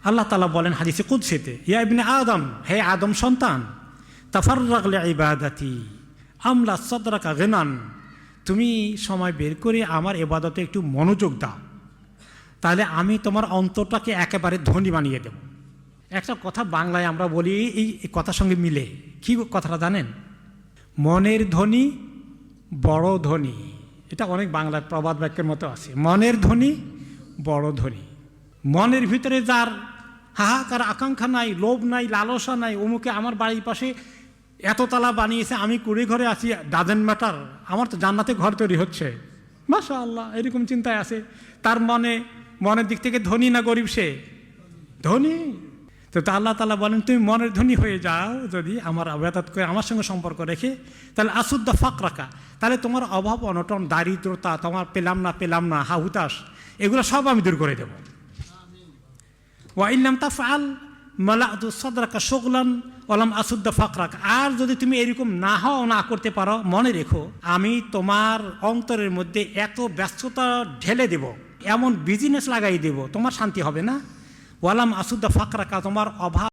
আল্লাহ তাআলা বলেন হাদিসে কুদসিতে, ইয়া ইবনে আদম, হে আদম সন্তান, তাফাররাগ লিইবাদাতি আমলা সাদরাকা গিনান, তুমি সময় বের করে আমার ইবাদতে একটু মনোযোগ দাও, তাহলে আমি তোমার অন্তরটাকে একেবারে ধনী বানিয়ে দেব। একটা কথা বাংলায় আমরা বলি, এই কথার সঙ্গে মিলে, কি কথাটা জানেন? মনের ধনী বড় ধনী। এটা অনেক বাংলার প্রবাদ বাক্যের মতো আছে, মনের ধনী বড় ধনী। মনের ভিতরে যার হাহাকার আকাঙ্ক্ষা নাই, লোভ নাই, লালসা নাই, অমুকে আমার বাড়ির পাশে এততলা বানিয়েছে, আমি কুড়ি ঘরে আছি, ডাজেন্ট ম্যাটার, আমার তো জান্নাতে ঘর তৈরি হচ্ছে, মাশাআল্লাহ, এরকম চিন্তায় আছে। তার মনের দিক থেকে ধনী না গরিব? সে ধনী। তো আল্লাহ তাআলা বলেন, তুমি মনের ধনী হয়ে যাও যদি আমার ইবাদত করে, আমার সঙ্গে সম্পর্ক রেখে, তাহলে আসুদ্দা ফাকরাকা, তাহলে তোমার অভাব অনটন, দারিদ্রতা, তোমার পেলাম না হাহুতাস, এগুলো সব আমি দূর করে দেব। ওয়া ইল্লাম তাফআল মালা'তু সাদরাকা শুগলান ওয়ালাম আসুদ্দা ফাকরাক, আর যদি তুমি এরকম না করতে পারো, মনে রেখো আমি তোমার অন্তরের মধ্যে এত ব্যস্ততা ঢেলে দেব, এমন বিজনেস লাগাই দেব, তোমার শান্তি হবে না। ওয়ালাম আসুদ্দা ফাকরাকা, তোমার অভাব